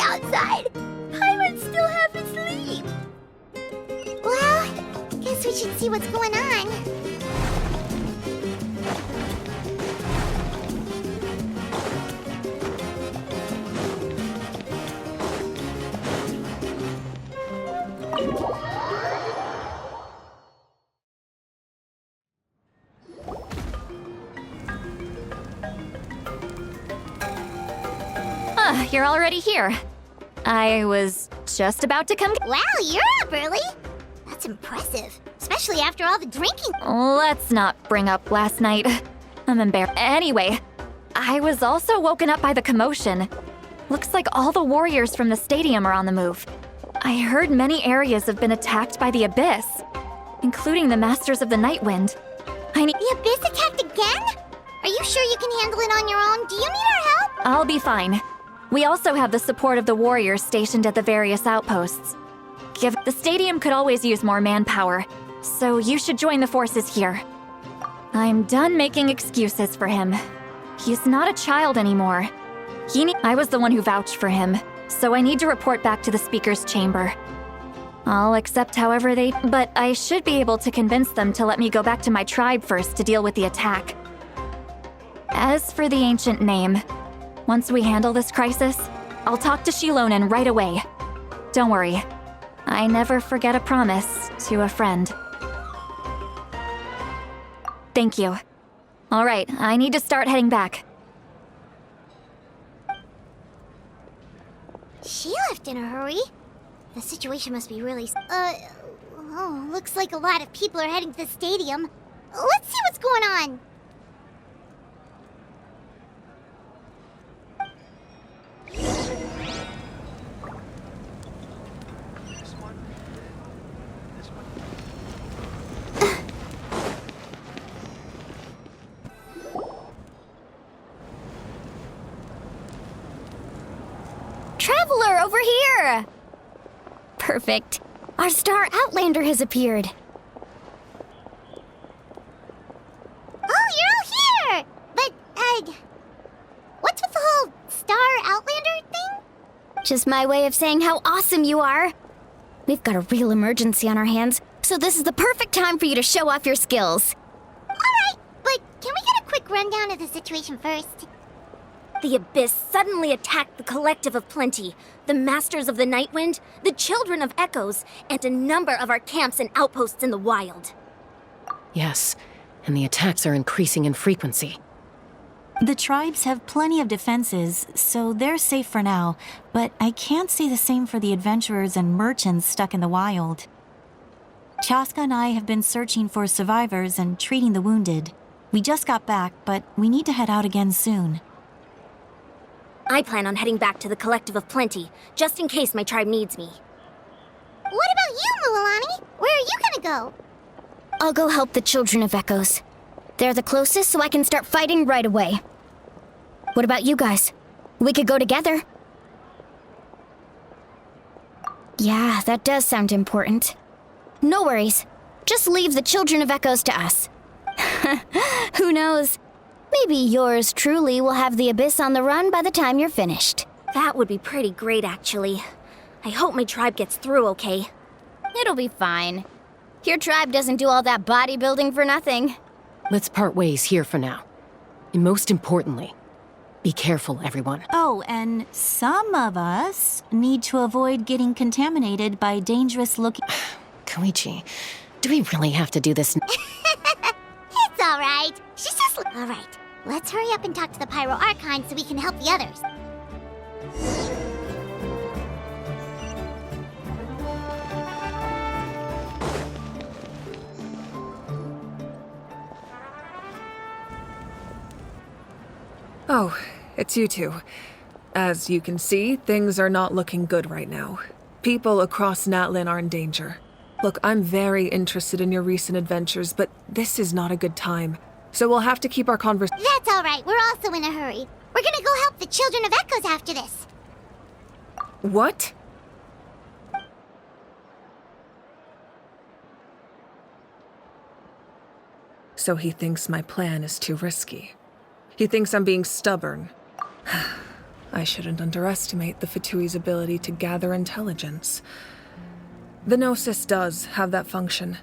Outside. Pirates still haven't sleep. Well, guess we should see what's going on. You're already here. I was just about to come. Wow, you're up early. That's impressive, especially after all the drinking. Let's not bring up last night. I'm embarrassed. Anyway, I was also woken up by the commotion. Looks like all the warriors from the stadium are on the move. I heard many areas have been attacked by the Abyss, including the Masters of the Nightwind. The Abyss attacked again? Are you sure you can handle it on your own? Do you need our help? I'll be fine. We also have the support of the warriors stationed at the various outposts. The stadium could always use more manpower, so you should join the forces here. I'm done making excuses for him. He's not a child anymore. I was the one who vouched for him, so I need to report back to the speaker's chamber. I'll accept however but I should be able to convince them to let me go back to my tribe first to deal with the attack. As for the ancient name, once we handle this crisis, I'll talk to Shilonen right away. Don't worry, I never forget a promise to a friend. Thank you. All right, I need to start heading back. She left in a hurry. The situation must be really... looks like a lot of people are heading to the stadium. Let's see what's going on. Traveler, over here! Perfect. Our star Outlander has appeared. Oh, you're all here! But, what's with the whole star Outlander thing? Just my way of saying how awesome you are. We've got a real emergency on our hands, so this is the perfect time for you to show off your skills. Alright, but can we get a quick rundown of the situation first? The Abyss suddenly attacked the Collective of Plenty, the Masters of the Nightwind, the Children of Echoes, and a number of our camps and outposts in the wild. Yes, and the attacks are increasing in frequency. The tribes have plenty of defenses, so they're safe for now, but I can't say the same for the adventurers and merchants stuck in the wild. Chaska and I have been searching for survivors and treating the wounded. We just got back, but we need to head out again soon. I plan on heading back to the Collective of Plenty, just in case my tribe needs me. What about you, Mualani? Where are you gonna go? I'll go help the Children of Echoes. They're the closest, so I can start fighting right away. What about you guys? We could go together. Yeah, that does sound important. No worries. Just leave the Children of Echoes to us. Who knows? Maybe yours truly will have the Abyss on the run by the time you're finished. That would be pretty great, actually. I hope my tribe gets through okay. It'll be fine. Your tribe doesn't do all that bodybuilding for nothing. Let's part ways here for now. And most importantly, be careful, everyone. Oh, and some of us need to avoid getting contaminated by dangerous-looking... Koichi, do we really have to do this? It's alright. She's just... Alright, let's hurry up and talk to the Pyro Archon so we can help the others. Oh, it's you two. As you can see, things are not looking good right now. People across Natlin are in danger. Look, I'm very interested in your recent adventures, but this is not a good time. So we'll have to keep our conversation. That's all right. We're also in a hurry. We're gonna go help the Children of Echoes after this. What? So he thinks my plan is too risky. He thinks I'm being stubborn. I shouldn't underestimate the Fatui's ability to gather intelligence. The Gnosis does have that function.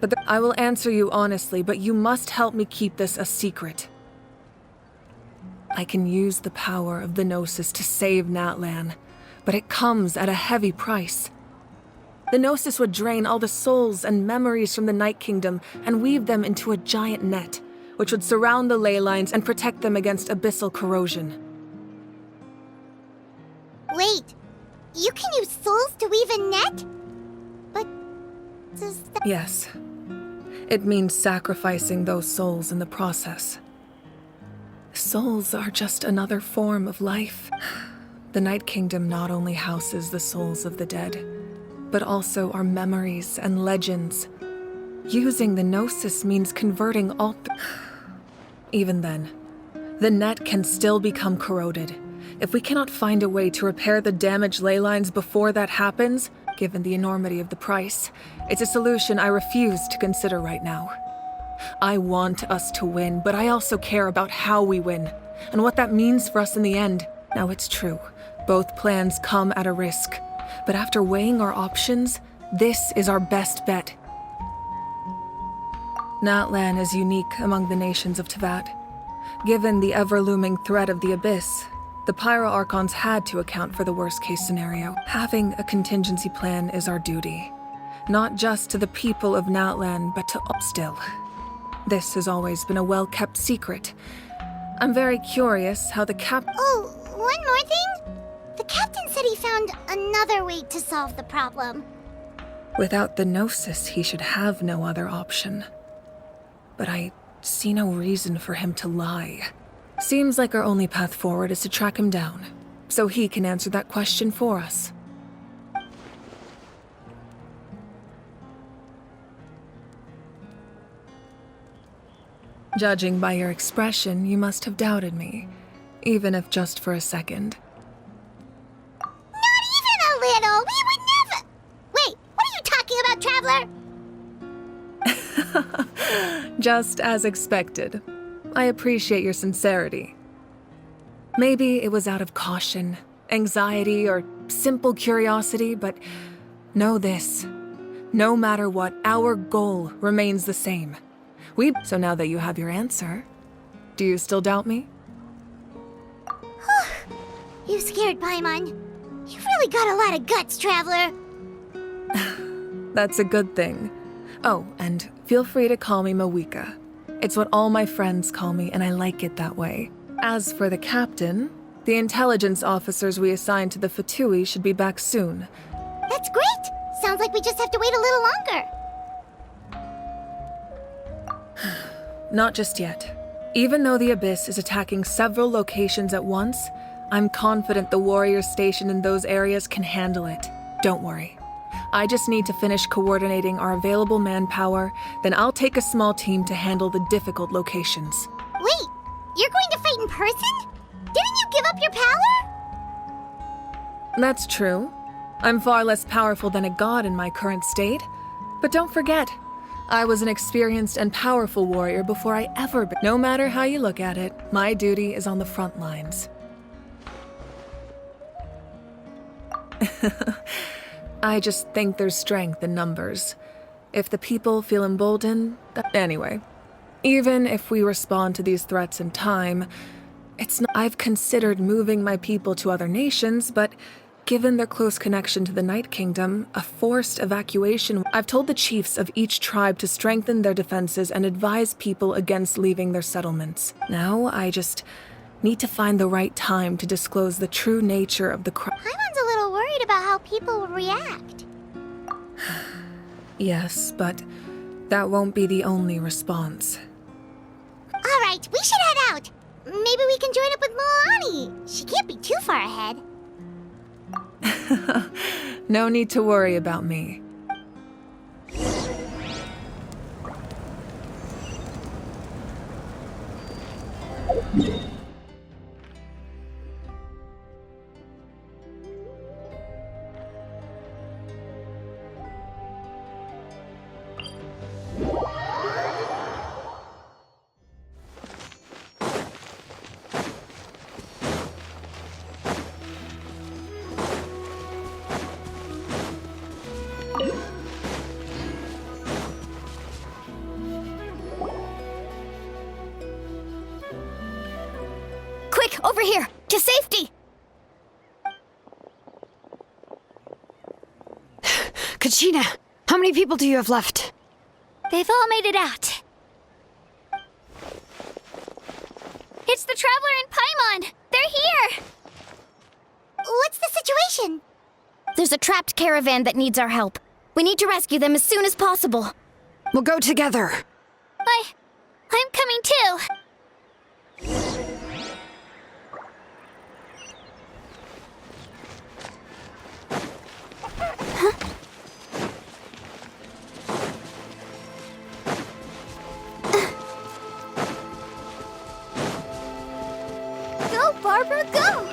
But I will answer you honestly, but you must help me keep this a secret. I can use the power of the Gnosis to save Natlan, but it comes at a heavy price. The Gnosis would drain all the souls and memories from the Night Kingdom and weave them into a giant net, which would surround the ley lines and protect them against abyssal corrosion. Wait, you can use souls to weave a net? But does that... Yes. It means sacrificing those souls in the process. Souls are just another form of life. The Night Kingdom not only houses the souls of the dead, but also our memories and legends. Using the Gnosis means converting all... Even then, the net can still become corroded. If we cannot find a way to repair the damaged ley lines before that happens, given the enormity of the price, it's a solution I refuse to consider right now. I want us to win, but I also care about how we win, and what that means for us in the end. Now, it's true, both plans come at a risk, but after weighing our options, this is our best bet. Natlan is unique among the nations of Teyvat. Given the ever-looming threat of the Abyss, the Pyro-Archons had to account for the worst-case scenario. Having a contingency plan is our duty. Not just to the people of Natlan, but to all. Still, this has always been a well-kept secret. I'm very curious how the Oh, one more thing? The captain said he found another way to solve the problem. Without the Gnosis, he should have no other option. But I see no reason for him to lie. Seems like our only path forward is to track him down, so he can answer that question for us. Judging by your expression, you must have doubted me, even if just for a second. Not even a little! We would never... Wait, what are you talking about, Traveler? Just as expected. I appreciate your sincerity. Maybe it was out of caution, anxiety, or simple curiosity, but know this. No matter what, our goal remains the same. So now that you have your answer, do you still doubt me? You scared Paimon. You've really got a lot of guts, Traveler. That's a good thing. Oh, and feel free to call me Mawika. It's what all my friends call me, and I like it that way. As for the captain, the intelligence officers we assigned to the Fatui should be back soon. That's great! Sounds like we just have to wait a little longer. Not just yet. Even though the Abyss is attacking several locations at once, I'm confident the warriors stationed in those areas can handle it. Don't worry. I just need to finish coordinating our available manpower, then I'll take a small team to handle the difficult locations. Wait, you're going to fight in person? Didn't you give up your power? That's true. I'm far less powerful than a god in my current state. But don't forget, I was an experienced and powerful warrior before I ever... No matter how you look at it, my duty is on the front lines. I just think there's strength in numbers. If the people feel emboldened... Anyway, even if we respond to these threats in time, it's not... I've considered moving my people to other nations, but given their close connection to the Night Kingdom, a forced evacuation... I've told the chiefs of each tribe to strengthen their defenses and advise people against leaving their settlements. Now, I just need to find the right time to disclose the true nature of the crime. Paimon's a little worried about how people will react. Yes, but that won't be the only response. All right, we should head out. maybe we can join up with Milani. She can't be too far ahead. No need to worry about me. Quick, over here! To safety! Kachina, how many people do you have left? They've all made it out. It's the Traveler and Paimon! They're here! What's the situation? There's a trapped caravan that needs our help. We need to rescue them as soon as possible. We'll go together. I'm coming too! Go, Barbara, go!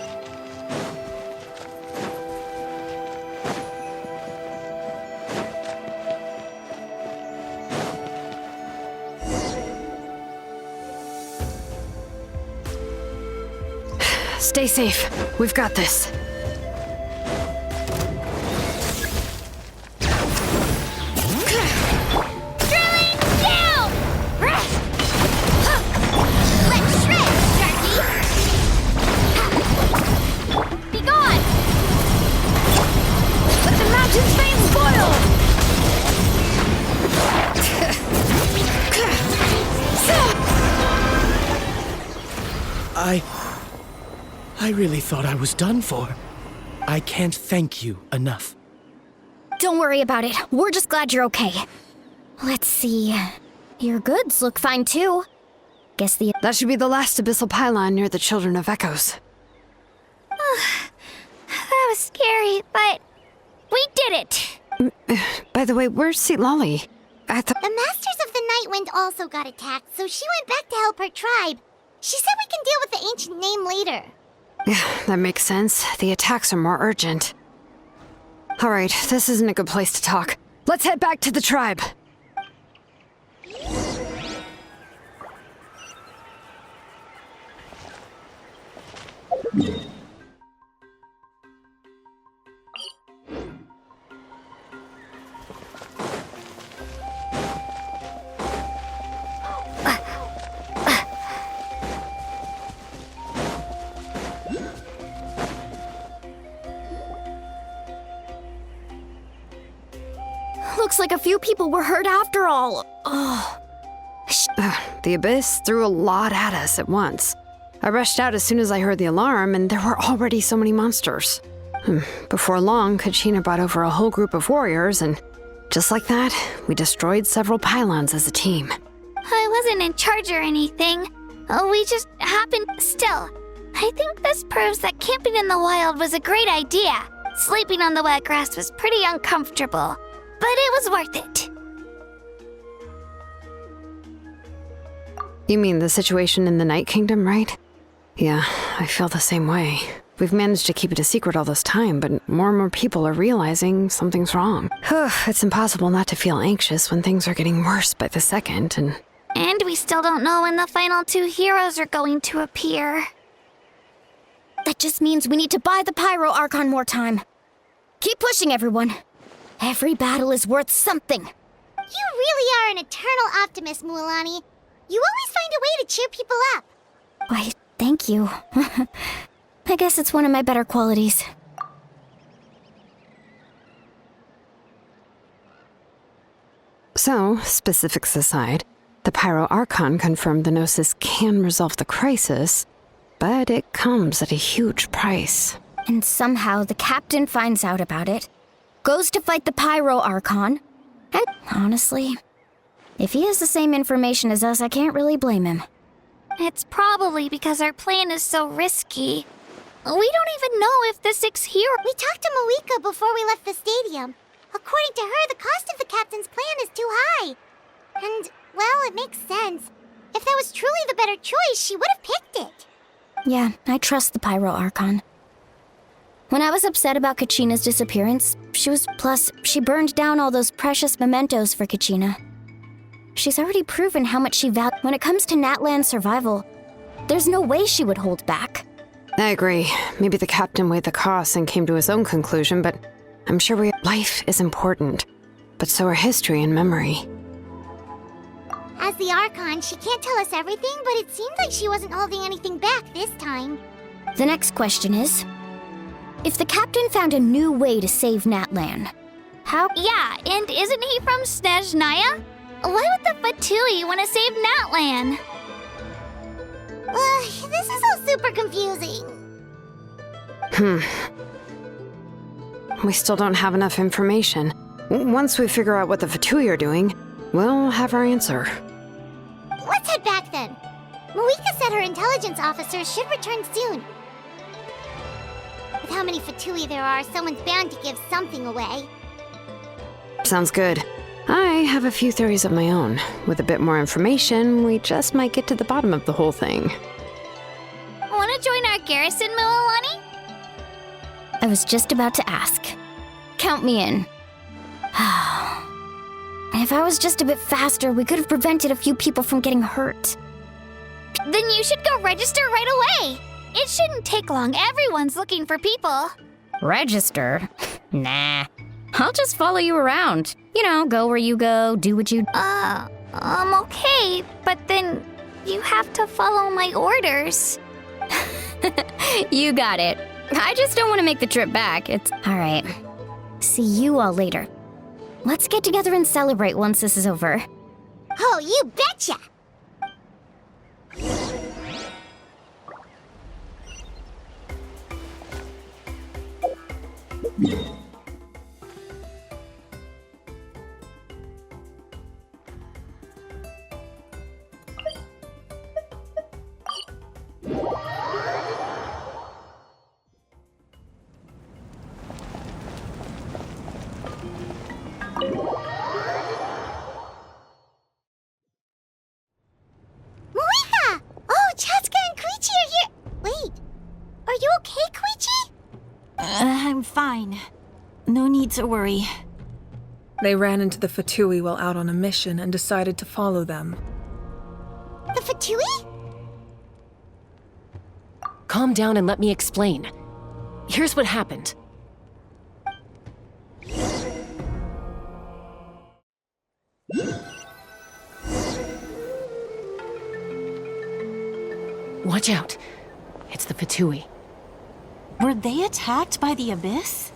Stay safe. We've got this. Drilling down! Let's shred, Sharky! Be gone! Let the mountain's veins boil! I really thought I was done for. I can't thank you enough. Don't worry about it. We're just glad you're okay. Let's see. Your goods look fine too. Guess the... That should be the last abyssal pylon near the Children of Echoes. That was scary, but we did it! By the way, where's Seat Lolly? The Masters of the Night Wind also got attacked, so she went back to help her tribe. She said we can deal with the ancient name later. That makes sense. The attacks are more urgent. Alright, this isn't a good place to talk. Let's head back to the tribe. Looks like a few people were hurt after all. Oh. The Abyss threw a lot at us at once. I rushed out as soon as I heard the alarm, and there were already so many monsters. Before long, Kachina brought over a whole group of warriors, and just like that, we destroyed several pylons as a team. I wasn't in charge or anything. We just happened. Still, I think this proves that camping in the wild was a great idea. Sleeping on the wet grass was pretty uncomfortable, but it was worth it. You mean the situation in the Night Kingdom, right? Yeah, I feel the same way. We've managed to keep it a secret all this time, but more and more people are realizing something's wrong. It's impossible not to feel anxious when things are getting worse by the second, And we still don't know when the final two heroes are going to appear. That just means we need to buy the Pyro Archon more time. Keep pushing, everyone. Every battle is worth something. You really are an eternal optimist, Mualani. You always find a way to cheer people up. Why, thank you. I guess it's one of my better qualities. So, specifics aside, the Pyro Archon confirmed the Gnosis can resolve the crisis, but it comes at a huge price. And somehow the captain finds out about it, goes to fight the Pyro Archon, and honestly, if he has the same information as us, I can't really blame him. It's probably because our plan is so risky. We don't even know if the 6 here. We talked to Moika before we left the stadium. According to her, the cost of the captain's plan is too high. And, well, it makes sense. If that was truly the better choice, she would have picked it. Yeah, I trust the Pyro Archon. When I was upset about Kachina's disappearance, plus, she burned down all those precious mementos for Kachina. She's already proven how much she values. When it comes to Natlan's survival, there's no way she would hold back. I agree. Maybe the captain weighed the costs and came to his own conclusion, but I'm sure life is important. But so are history and memory. As the Archon, she can't tell us everything, but it seems like she wasn't holding anything back this time. The next question is, if the captain found a new way to save Natlan, how— Yeah, and isn't he from Snezhnaya? Why would the Fatui want to save Natlan? This is all super confusing. We still don't have enough information. Once we figure out what the Fatui are doing, we'll have our answer. Let's head back then. Moika said her intelligence officers should return soon. With how many Fatui there are, someone's bound to give something away. Sounds good. I have a few theories of my own. With a bit more information, we just might get to the bottom of the whole thing. Want to join our garrison, Mililani? I was just about to ask. Count me in. If I was just a bit faster, we could have prevented a few people from getting hurt. Then you should go register right away. It shouldn't take long. Everyone's looking for people. Register? Nah. I'll just follow you around. You know, go where you go, do what you— Okay, but then you have to follow my orders. You got it. I just don't want to make the trip back. It's— all right. See you all later. Let's get together and celebrate once this is over. Oh, you betcha! Moika! Oh, Chaska and Koichi are here! Wait, are you okay, Koichi? I'm fine. No need to worry. They ran into the Fatui while out on a mission and decided to follow them. The Fatui? Calm down and let me explain. Here's what happened. Watch out. It's the Fatui. Were they attacked by the Abyss?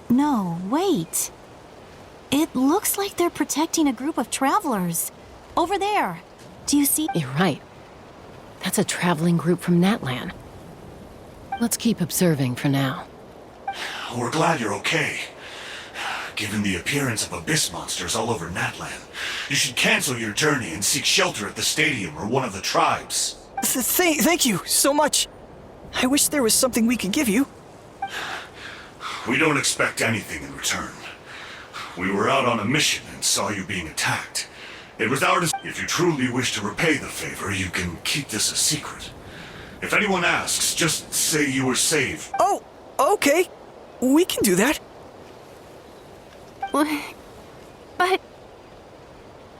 No, wait. It looks like they're protecting a group of travelers. Over there. Do you see? You're right. That's a traveling group from Natlan. Let's keep observing for now. We're glad you're okay. Given the appearance of abyss monsters all over Natlan, you should cancel your journey and seek shelter at the stadium or one of the tribes. Thank you so much. I wish there was something we could give you. We don't expect anything in return. We were out on a mission and saw you being attacked. It was our decision. If you truly wish to repay the favor, you can keep this a secret. If anyone asks, just say you were saved. Oh, okay. We can do that. But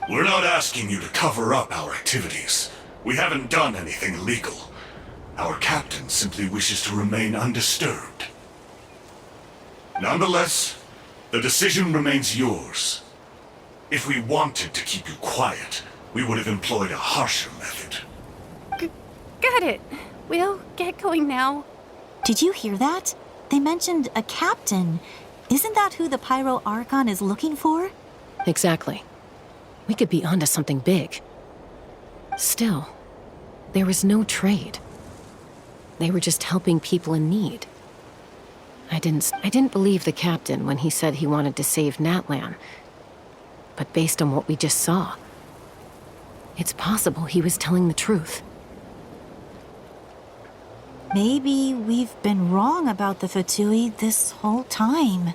We're not asking you to cover up our activities. We haven't done anything illegal. Our captain simply wishes to remain undisturbed. Nonetheless, the decision remains yours. If we wanted to keep you quiet, we would have employed a harsher method. Got it. We'll get going now. Did you hear that? They mentioned a captain. Isn't that who the Pyro Archon is looking for? Exactly. We could be onto something big. Still, there was no trade. They were just helping people in need. I didn't believe the captain when he said he wanted to save Natlan. But based on what we just saw, it's possible he was telling the truth. Maybe we've been wrong about the Fatui this whole time.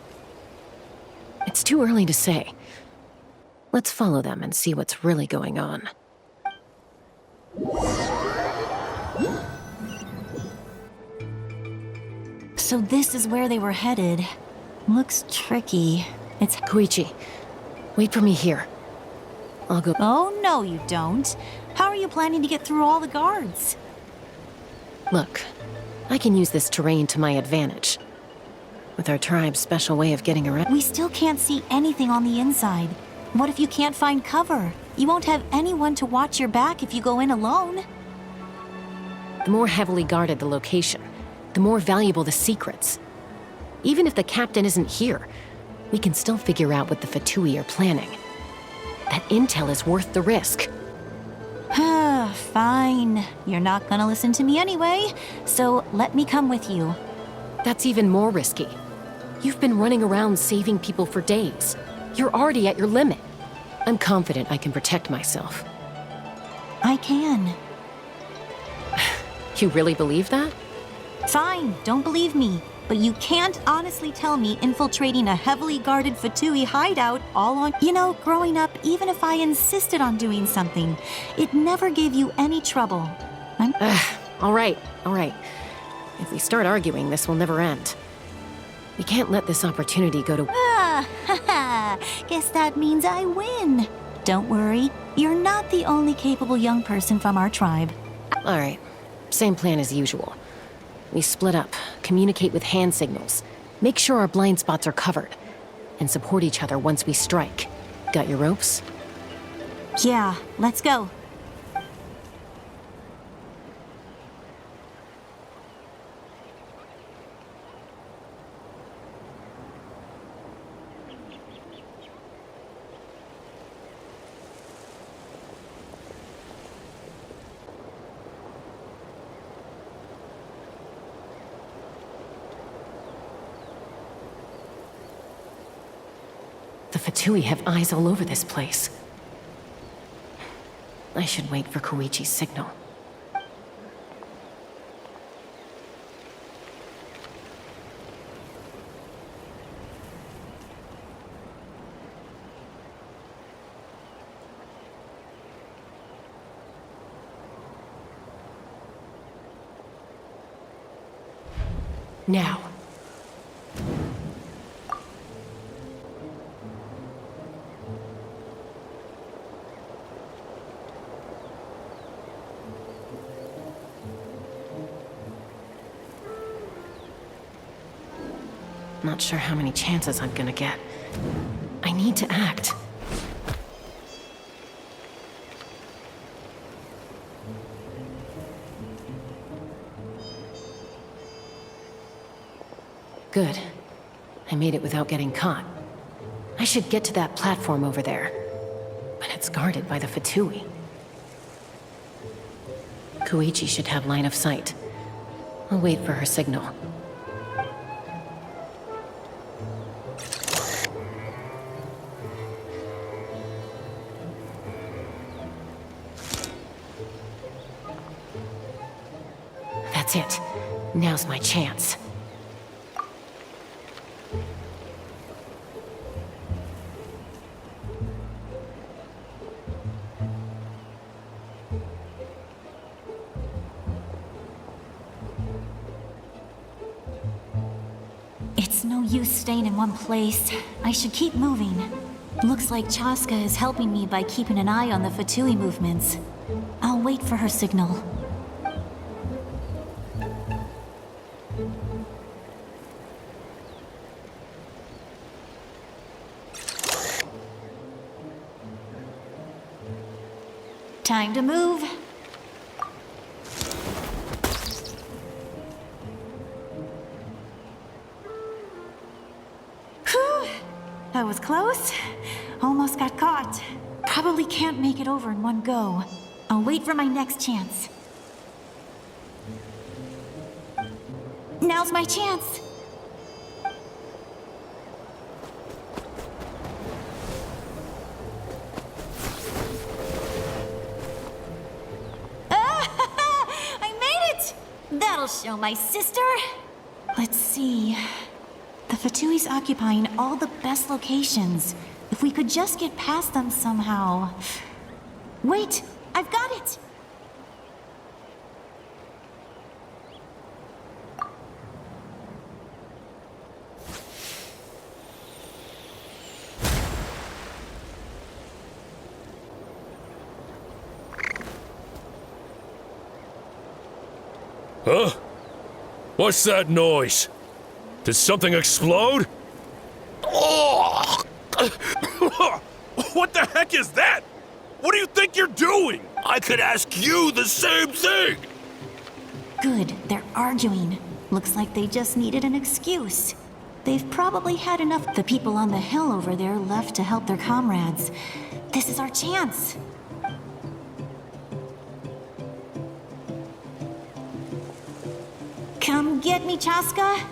It's too early to say. Let's follow them and see what's really going on. So this is where they were headed. Looks tricky. It's... Koichi, wait for me here. I'll go... Oh, no you don't. How are you planning to get through all the guards? Look, I can use this terrain to my advantage. With our tribe's special way of getting around... We still can't see anything on the inside. What if you can't find cover? You won't have anyone to watch your back if you go in alone. The more heavily guarded the location, the more valuable the secrets. Even if the captain isn't here, we can still figure out what the Fatui are planning. That intel is worth the risk. Fine. You're not gonna listen to me anyway, so let me come with you. That's even more risky. You've been running around saving people for days. You're already at your limit. I'm confident I can protect myself. I can. You really believe that? Fine, don't believe me. But you can't honestly tell me infiltrating a heavily guarded Fatui hideout all on... You know, growing up, even if I insisted on doing something, it never gave you any trouble. All right. If we start arguing, this will never end. We can't let this opportunity go to... Guess that means I win. Don't worry, you're not the only capable young person from our tribe. All right, same plan as usual. We split up, communicate with hand signals, make sure our blind spots are covered, and support each other once we strike. Got your ropes? Yeah, let's go. The Fatui have eyes all over this place. I should wait for Koichi's signal. Now. Not sure how many chances I'm gonna get. I need to act. Good. I made it without getting caught. I should get to that platform over there. But it's guarded by the Fatui. Koichi should have line of sight. I'll wait for her signal. That's it. Now's my chance. It's no use staying in one place. I should keep moving. Looks like Chaska is helping me by keeping an eye on the Fatui movements. I'll wait for her signal. Time to move. Whew, that was close. Almost got caught. Probably can't make it over in one go. I'll wait for my next chance. Now's my chance. That'll show my sister. Let's see. The Fatui's occupying all the best locations. If we could just get past them somehow. Wait, I've got it! Huh? What's that noise? Did something explode? Oh! What the heck is that? What do you think you're doing? I could ask you the same thing! Good, they're arguing. Looks like they just needed an excuse. They've probably had enough of the people on the hill over there left to help their comrades. This is our chance. Come get me, Chaska.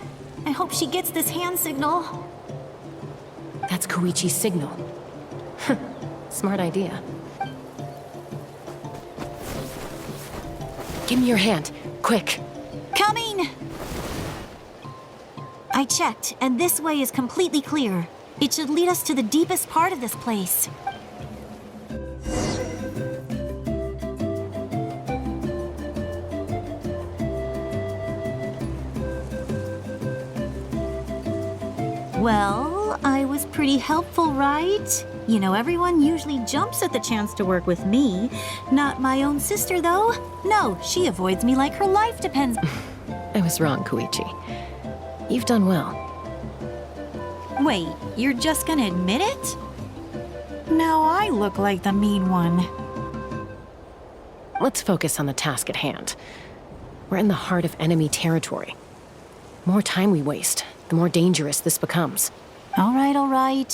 I hope she gets this hand signal. That's Koichi's signal. Smart idea. Give me your hand, quick. Coming! I checked, and this way is completely clear. It should lead us to the deepest part of this place. Well, I was pretty helpful, right? You know, everyone usually jumps at the chance to work with me. Not my own sister, though. No, she avoids me like her life depends. I was wrong, Koichi. You've done well. Wait, you're just gonna admit it? Now I look like the mean one. Let's focus on the task at hand. We're in the heart of enemy territory. The more time we waste, the more dangerous this becomes. All right.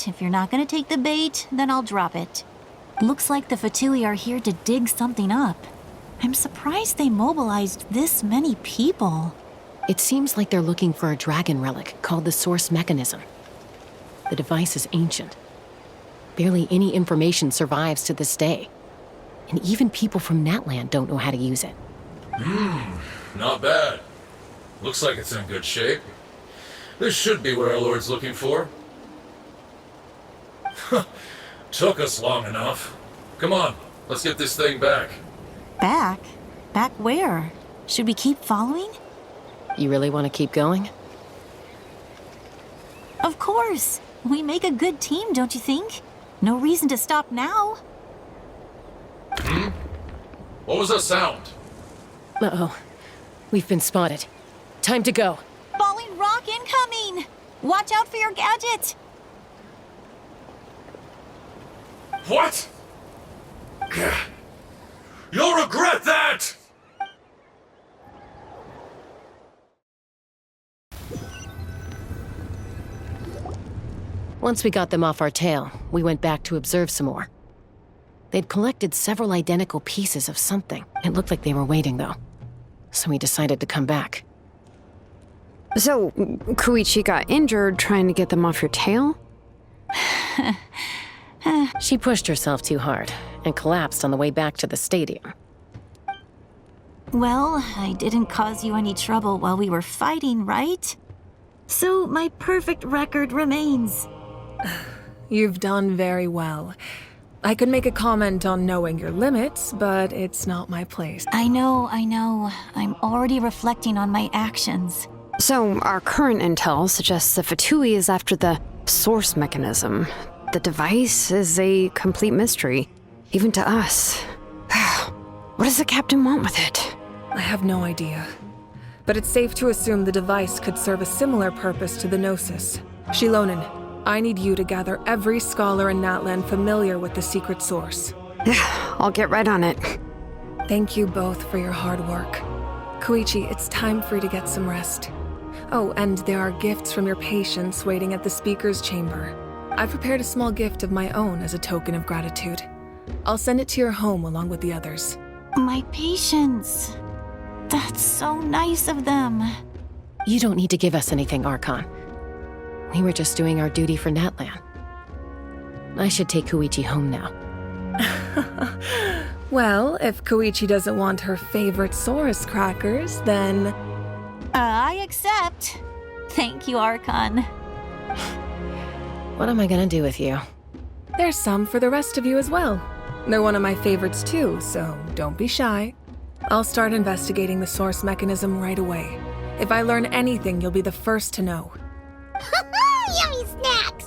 If you're not gonna take the bait, then I'll drop it. Looks like the Fatui are here to dig something up. I'm surprised they mobilized this many people. It seems like they're looking for a dragon relic called the Source Mechanism. The device is ancient. Barely any information survives to this day. And even people from Natland don't know how to use it. Not bad. Looks like it's in good shape. This should be what our Lord's looking for. Took us long enough. Come on, let's get this thing back. Back? Back where? Should we keep following? You really want to keep going? Of course. We make a good team, don't you think? No reason to stop now. What was that sound? Uh-oh. We've been spotted. Time to go. Falling rock incoming! Watch out for your gadget! What? You'll regret that! Once we got them off our tail, we went back to observe some more. They'd collected several identical pieces of something. It looked like they were waiting, though. So we decided to come back. So, Koichi got injured trying to get them off your tail? She pushed herself too hard and collapsed on the way back to the stadium. Well, I didn't cause you any trouble while we were fighting, right? So my perfect record remains. You've done very well. I could make a comment on knowing your limits, but it's not my place. I know. I'm already reflecting on my actions. So, our current intel suggests the Fatui is after the Source Mechanism. The device is a complete mystery, even to us. What does the captain want with it? I have no idea. But it's safe to assume the device could serve a similar purpose to the Gnosis. Shilonen, I need you to gather every scholar in Natland familiar with the secret source. I'll get right on it. Thank you both for your hard work. Koichi, it's time for you to get some rest. Oh, and there are gifts from your patients waiting at the speaker's chamber. I've prepared a small gift of my own as a token of gratitude. I'll send it to your home along with the others. My patients. That's so nice of them. You don't need to give us anything, Archon. We were just doing our duty for Natland. I should take Koichi home now. Well, if Koichi doesn't want her favorite Saurus crackers, then I accept. Thank you, Archon. What am I gonna do with you? There's some for the rest of you as well. They're one of my favorites too, so don't be shy. I'll start investigating the source mechanism right away. If I learn anything, you'll be the first to know. Yummy snacks!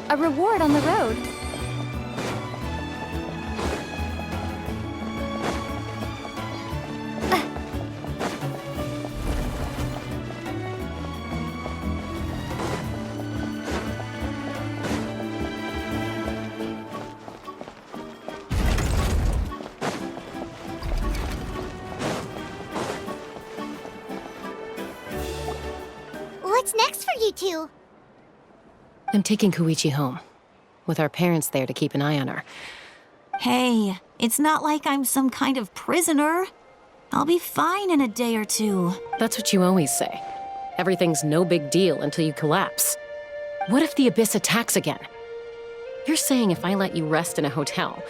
A reward on the road. What's next for you two? I'm taking Koichi home, with our parents there to keep an eye on her. Hey, it's not like I'm some kind of prisoner. I'll be fine in a day or two. That's what you always say. Everything's no big deal until you collapse. What if the Abyss attacks again? You're saying if I let you rest in a hotel,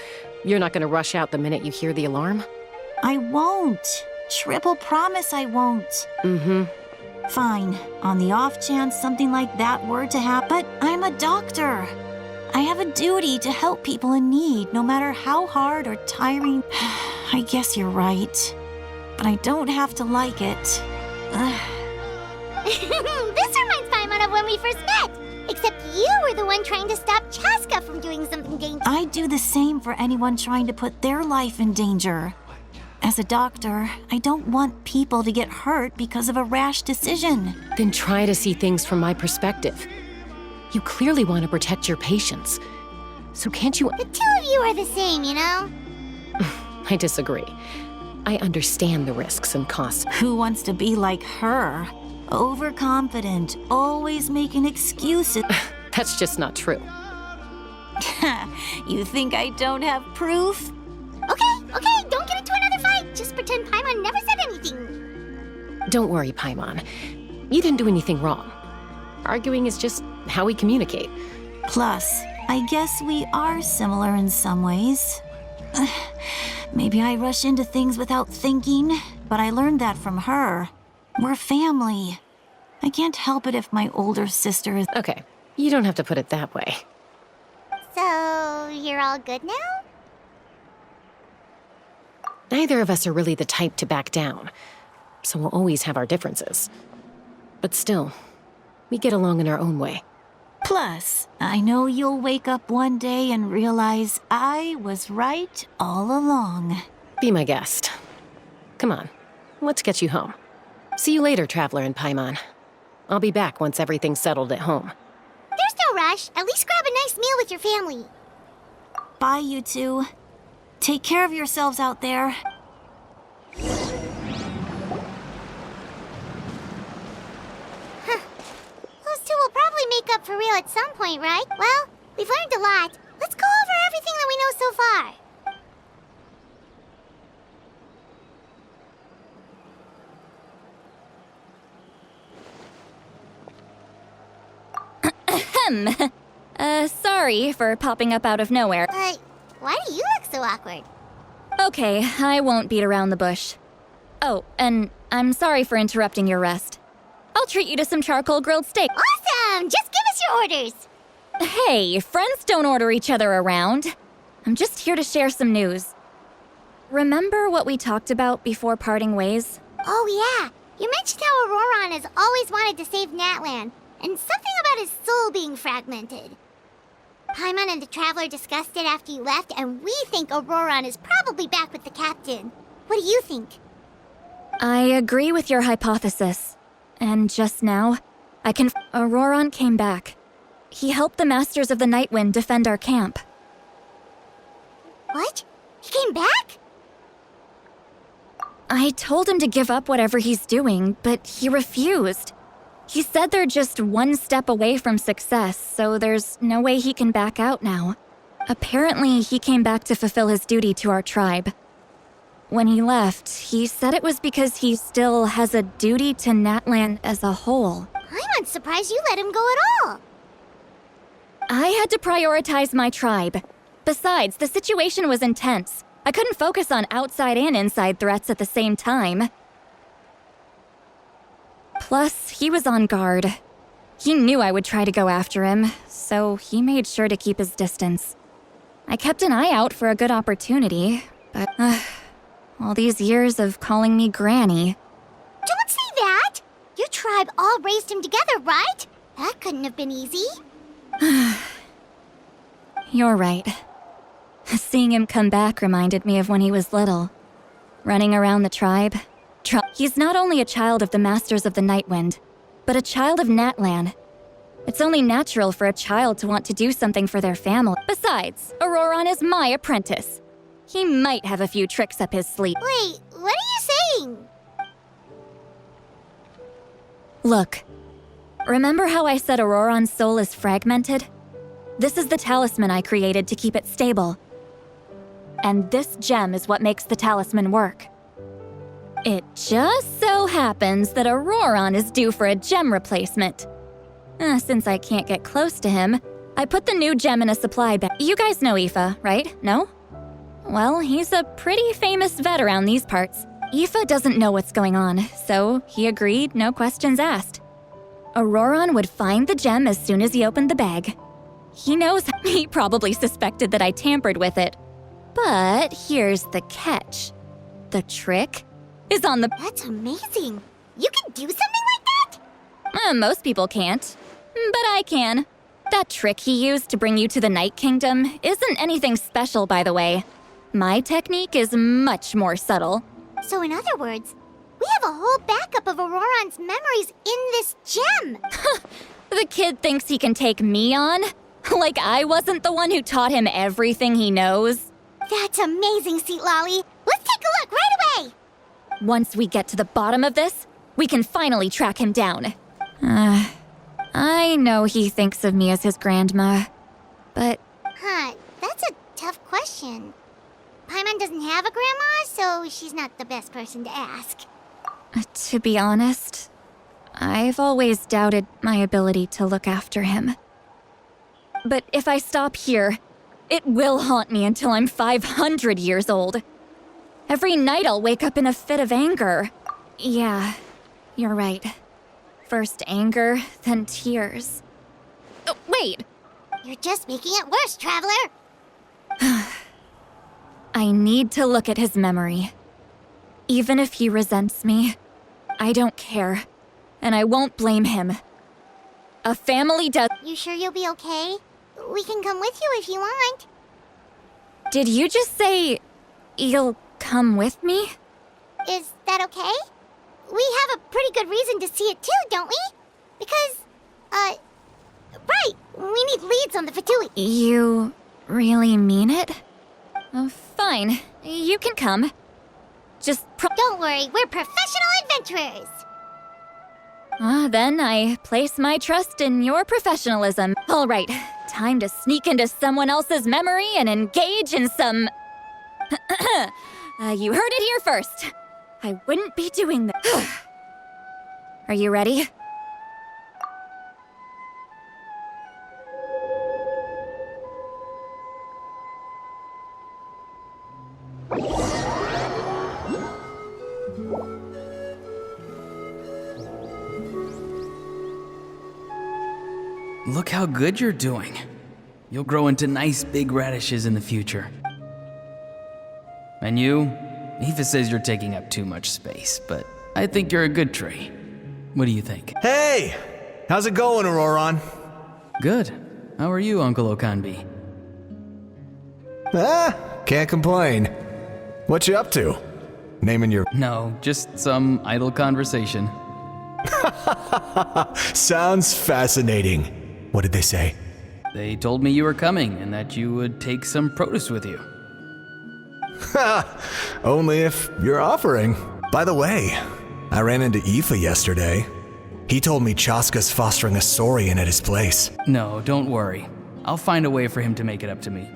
you're not gonna rush out the minute you hear the alarm? I won't. Triple promise I won't. Mm-hmm. Fine, on the off chance something like that were to happen, but I'm a doctor. I have a duty to help people in need, no matter how hard or tiring. I guess you're right, but I don't have to like it. This reminds Paimon of when we first met. Except you were the one trying to stop Chaska from doing something dangerous. I'd do the same for anyone trying to put their life in danger. As a doctor, I don't want people to get hurt because of a rash decision. Then try to see things from my perspective. You clearly want to protect your patients. So can't you— The two of you are the same, you know? I disagree. I understand the risks and costs. Who wants to be like her? Overconfident, always making excuses. That's just not true. You think I don't have proof? Okay, don't get into another fight. Just pretend Paimon never said anything. Don't worry, Paimon. You didn't do anything wrong. Arguing is just how we communicate. Plus, I guess we are similar in some ways. Maybe I rush into things without thinking, but I learned that from her. We're family. I can't help it if my older sister is— Okay, you don't have to put it that way. So, you're all good now? Neither of us are really the type to back down, so we'll always have our differences. But still, we get along in our own way. Plus, I know you'll wake up one day and realize I was right all along. Be my guest. Come on, let's get you home. See you later, Traveler and Paimon. I'll be back once everything's settled at home. There's no rush. At least grab a nice meal with your family. Bye, you two. Take care of yourselves out there. Those two will probably make up for real at some point, right? Well, we've learned a lot. Let's go over everything that we know so far. Sorry for popping up out of nowhere. Why do you look so awkward? Okay, I won't beat around the bush. Oh, and I'm sorry for interrupting your rest. I'll treat you to some charcoal grilled steak. Awesome! Just give us your orders. Hey, friends don't order each other around. I'm just here to share some news. Remember what we talked about before parting ways? Oh yeah, you mentioned how Auroron has always wanted to save Natlan, and something about his soul being fragmented. Paimon and the Traveler discussed it after you left, and we think Auroron is probably back with the captain. What do you think? I agree with your hypothesis. And just now, Auroron came back. He helped the Masters of the Nightwind defend our camp. What? He came back? I told him to give up whatever he's doing, but he refused. He said they're just one step away from success, so there's no way he can back out now. Apparently, he came back to fulfill his duty to our tribe. When he left, he said it was because he still has a duty to Natlan as a whole. I'm not surprised you let him go at all. I had to prioritize my tribe. Besides, the situation was intense. I couldn't focus on outside and inside threats at the same time. Plus, he was on guard. He knew I would try to go after him, so he made sure to keep his distance. I kept an eye out for a good opportunity, but all these years of calling me Granny. Don't say that! Your tribe all raised him together, right? That couldn't have been easy. You're right. Seeing him come back reminded me of when he was little. Running around the tribe. He's not only a child of the Masters of the Nightwind, but a child of Natlan. It's only natural for a child to want to do something for their family. Besides, Auroron is my apprentice. He might have a few tricks up his sleeve. Wait, what are you saying? Look, remember how I said Auroron's soul is fragmented? This is the talisman I created to keep it stable. And this gem is what makes the talisman work. It just so happens that Auroron is due for a gem replacement. Since I can't get close to him, I put the new gem in a supply bag. You guys know Aoife, right? No? Well, he's a pretty famous vet around these parts. Aoife doesn't know what's going on, so he agreed, no questions asked. Auroron would find the gem as soon as he opened the bag. He knows he probably suspected that I tampered with it. But here's the catch. The trick is on the— That's amazing. You can do something like that? Most people can't, but I can. That trick he used to bring you to the Night Kingdom isn't anything special, by the way. My technique is much more subtle. So in other words, we have a whole backup of Auroron's memories in this gem. The kid thinks he can take me on? Like I wasn't the one who taught him everything he knows? That's amazing, Seat Lolly. Let's take a look right away. Once we get to the bottom of this, we can finally track him down. I know he thinks of me as his grandma, but— That's a tough question. Paimon doesn't have a grandma, so she's not the best person to ask. To be honest, I've always doubted my ability to look after him. But if I stop here, it will haunt me until I'm 500 years old. Every night I'll wake up in a fit of anger. Yeah, you're right. First anger, then tears. Oh, wait! You're just making it worse, Traveler! I need to look at his memory. Even if he resents me, I don't care. And I won't blame him. A family does— You sure you'll be okay? We can come with you if you want. Did you just say you'll come with me? Is that okay? We have a pretty good reason to see it too, don't we? Because, right, we need leads on the Fatui. You really mean it? Oh, fine. You can come. Just Don't worry, we're professional adventurers! Then I place my trust in your professionalism. All right, time to sneak into someone else's memory and engage in some— you heard it here first. I wouldn't be doing that. Are you ready? Look how good you're doing. You'll grow into nice big radishes in the future. And you? Aoife says you're taking up too much space, but I think you're a good tree. What do you think? Hey! How's it going, Auroron? Good. How are you, Uncle Okanbi? Can't complain. What you up to? Naming your— No, just some idle conversation. Sounds fascinating. What did they say? They told me you were coming and that you would take some produce with you. Ha! Only if you're offering. By the way, I ran into Aoife yesterday. He told me Chaska's fostering a Saurian at his place. No, don't worry. I'll find a way for him to make it up to me.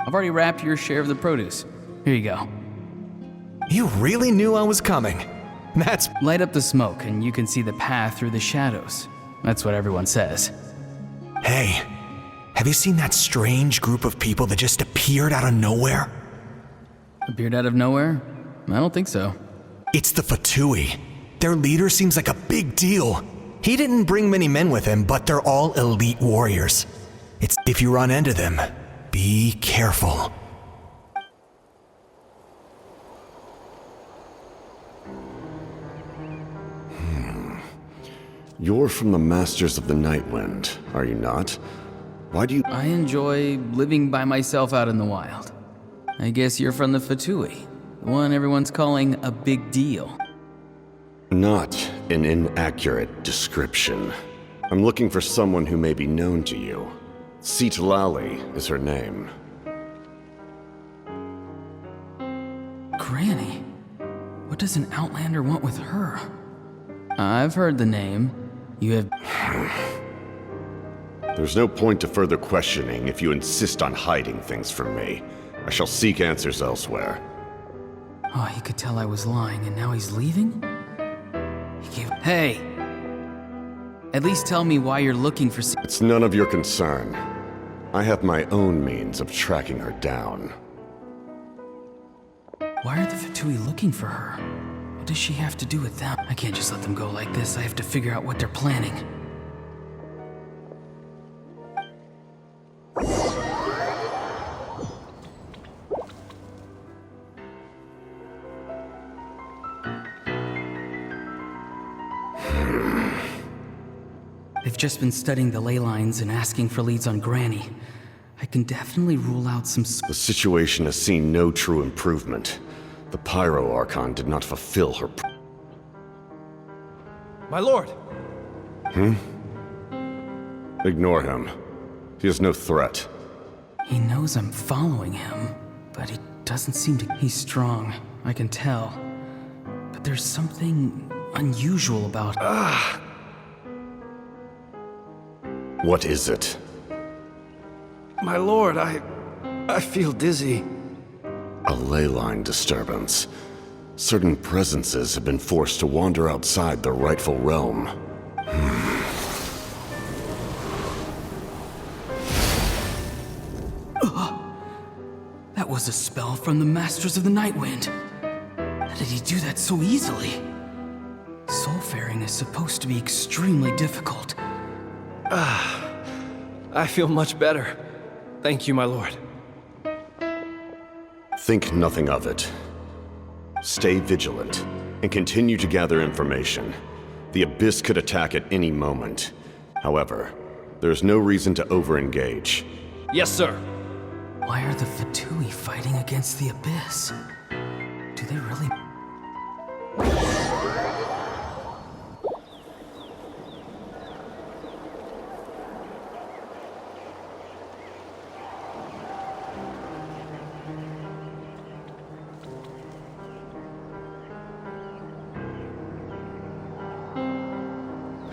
I've already wrapped your share of the produce. Here you go. You really knew I was coming. That's... Light up the smoke and you can see the path through the shadows. That's what everyone says. Hey, have you seen that strange group of people that just appeared out of nowhere? Appeared out of nowhere? I don't think so. It's the Fatui. Their leader seems like a big deal. He didn't bring many men with him, but they're all elite warriors. If you run into them, be careful. You're from the Masters of the Nightwind, are you not? Why do you... I enjoy living by myself out in the wild. I guess you're from the Fatui, the one everyone's calling a big deal. Not an inaccurate description. I'm looking for someone who may be known to you. Citlali is her name. Granny? What does an Outlander want with her? I've heard the name. You have... There's no point to further questioning if you insist on hiding things from me. I shall seek answers elsewhere. Oh, he could tell I was lying and now he's leaving? Hey! At least tell me why you're looking for... It's none of your concern. I have my own means of tracking her down. Why are the Fatui looking for her? What does she have to do with them? I can't just let them go like this. I have to figure out what they're planning. They've just been studying the ley lines and asking for leads on Granny. I can definitely rule out some... The situation has seen no true improvement. The Pyro Archon did not fulfill her... My lord! Ignore him. He is no threat. He knows I'm following him, but he doesn't seem to... He's strong, I can tell. But there's something unusual about... What is it? My lord, I feel dizzy. A ley line disturbance. Certain presences have been forced to wander outside their rightful realm. That was a spell from the Masters of the Nightwind. How did he do that so easily? Soulfaring is supposed to be extremely difficult. I feel much better. Thank you, my lord. Think nothing of it. Stay vigilant, and continue to gather information. The Abyss could attack at any moment. However, there's no reason to over-engage. Yes, sir. Why are the Fatui fighting against the Abyss? Do they really...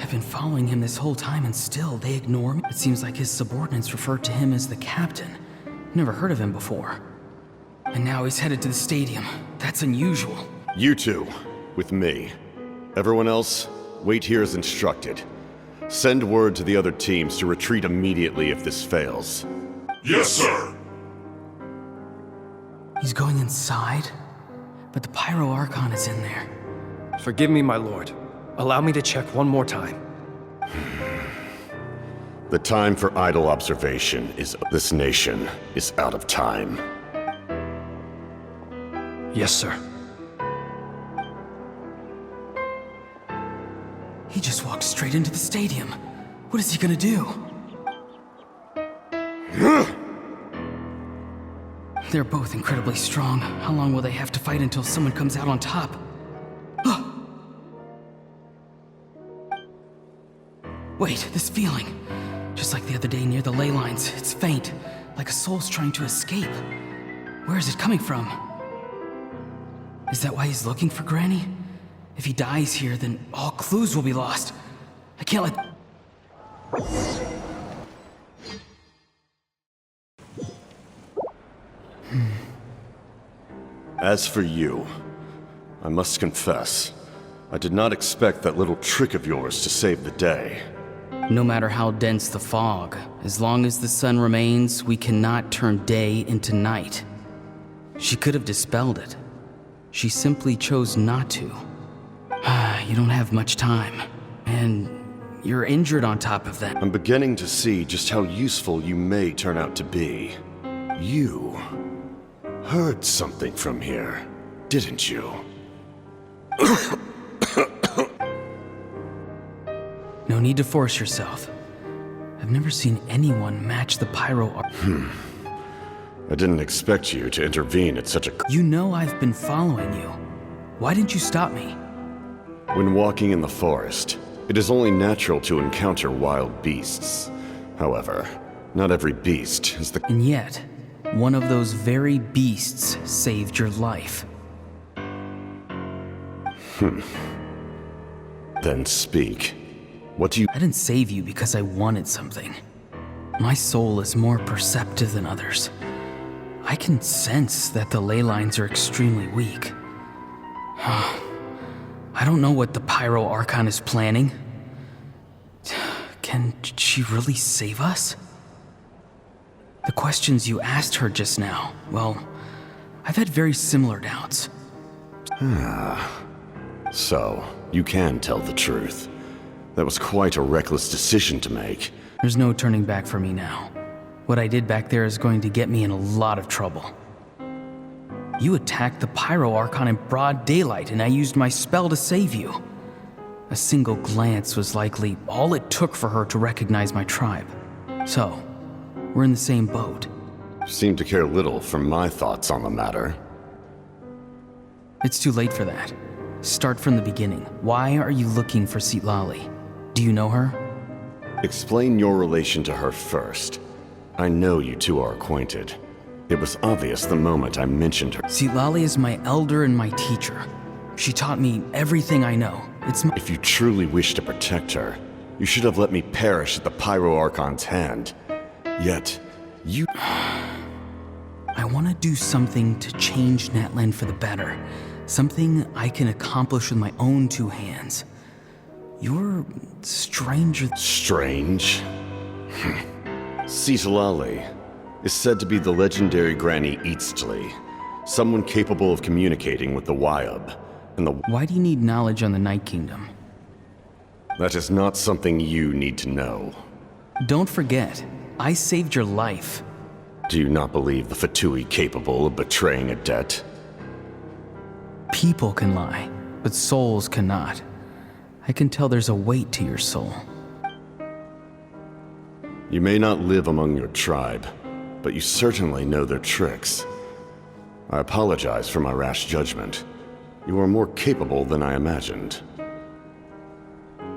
I've been following him this whole time and still they ignore me. It seems like his subordinates refer to him as the captain. Never heard of him before. And now he's headed to the stadium. That's unusual. You two, with me. Everyone else, wait here as instructed. Send word to the other teams to retreat immediately if this fails. Yes, sir. He's going inside? But the Pyro Archon is in there. Forgive me, my lord. Allow me to check one more time. The time for idle observation is... This nation is out of time. Yes, sir. He just walked straight into the stadium. What is he gonna do? They're both incredibly strong. How long will they have to fight until someone comes out on top? Wait, this feeling. Just like the other day near the ley lines, it's faint, like a soul's trying to escape. Where is it coming from? Is that why he's looking for Granny? If he dies here, then all clues will be lost. I can't let... As for you, I must confess, I did not expect that little trick of yours to save the day. No matter how dense the fog, as long as the sun remains, we cannot turn day into night. She could have dispelled it. She simply chose not to. You don't have much time, and you're injured on top of that. I'm beginning to see just how useful you may turn out to be. You heard something from here, didn't you? No need to force yourself. I've never seen anyone match the pyro... I didn't expect you to intervene at such a... You know I've been following you. Why didn't you stop me? When walking in the forest, it is only natural to encounter wild beasts. However, not every beast is the... And yet, one of those very beasts saved your life. Then speak. What do you... I didn't save you because I wanted something. My soul is more perceptive than others. I can sense that the ley lines are extremely weak. I don't know what the Pyro Archon is planning. Can she really save us? The questions you asked her just now, well, I've had very similar doubts. So, you can tell the truth. That was quite a reckless decision to make. There's no turning back for me now. What I did back there is going to get me in a lot of trouble. You attacked the Pyro Archon in broad daylight, and I used my spell to save you. A single glance was likely all it took for her to recognize my tribe. So, we're in the same boat. You seem to care little for my thoughts on the matter. It's too late for that. Start from the beginning. Why are you looking for Citlali? Do you know her? Explain your relation to her first. I know you two are acquainted. It was obvious the moment I mentioned her. Citlali is my elder and my teacher. She taught me everything I know. If you truly wish to protect her, you should have let me perish at the Pyro Archon's hand. Yet, you... I want to do something to change Natlan for the better. Something I can accomplish with my own two hands. You're stranger... Strange? Citlali is said to be the legendary Granny Eastly, someone capable of communicating with the Wyub, and the... Why do you need knowledge on the Night Kingdom? That is not something you need to know. Don't forget, I saved your life. Do you not believe the Fatui capable of betraying a debt? People can lie, but souls cannot. I can tell there's a weight to your soul. You may not live among your tribe, but you certainly know their tricks. I apologize for my rash judgment. You are more capable than I imagined.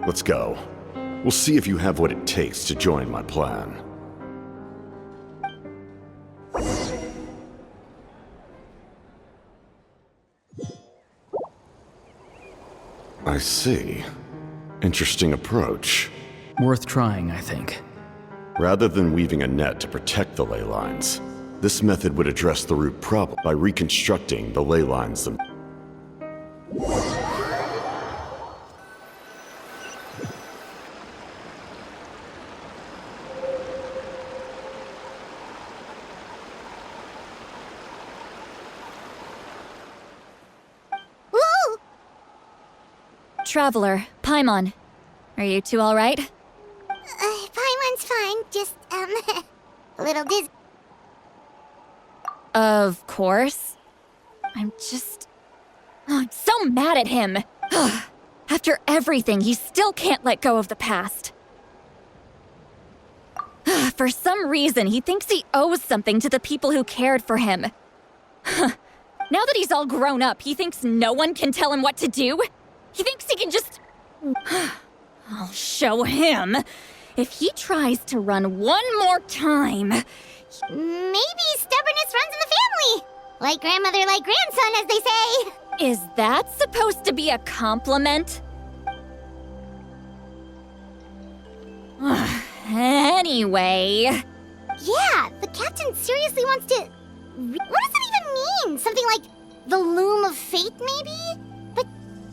Let's go. We'll see if you have what it takes to join my plan. I see. Interesting approach. Worth trying, I think. Rather than weaving a net to protect the ley lines, this method would address the root problem by reconstructing the ley lines themselves. Traveler, Paimon. Are you two all right? Paimon's fine, just, a little dizzy. Of course. I'm so mad at him. After everything, he still can't let go of the past. For some reason, he thinks he owes something to the people who cared for him. Now that he's all grown up, he thinks no one can tell him what to do? He thinks he can just... I'll show him. If he tries to run one more time... Maybe stubbornness runs in the family. Like grandmother, like grandson, as they say. Is that supposed to be a compliment? Anyway... Yeah, the captain seriously wants to... What does that even mean? Something like the loom of fate, maybe? But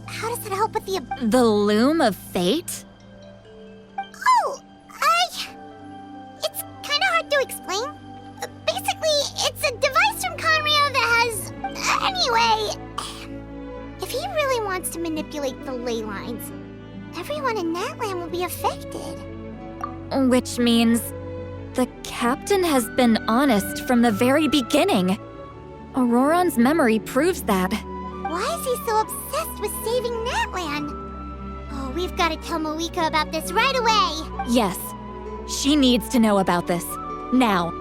how does that help with the... The loom of fate? Oh, it's kind of hard to explain. Basically, it's a device from Conrio that has... Anyway, if he really wants to manipulate the ley lines, everyone in Natland will be affected. Which means... the captain has been honest from the very beginning. Auroron's memory proves that. Why is he so obsessed with saving Natland? Oh, we've got to tell Moeka about this right away. Yes, she needs to know about this. Now.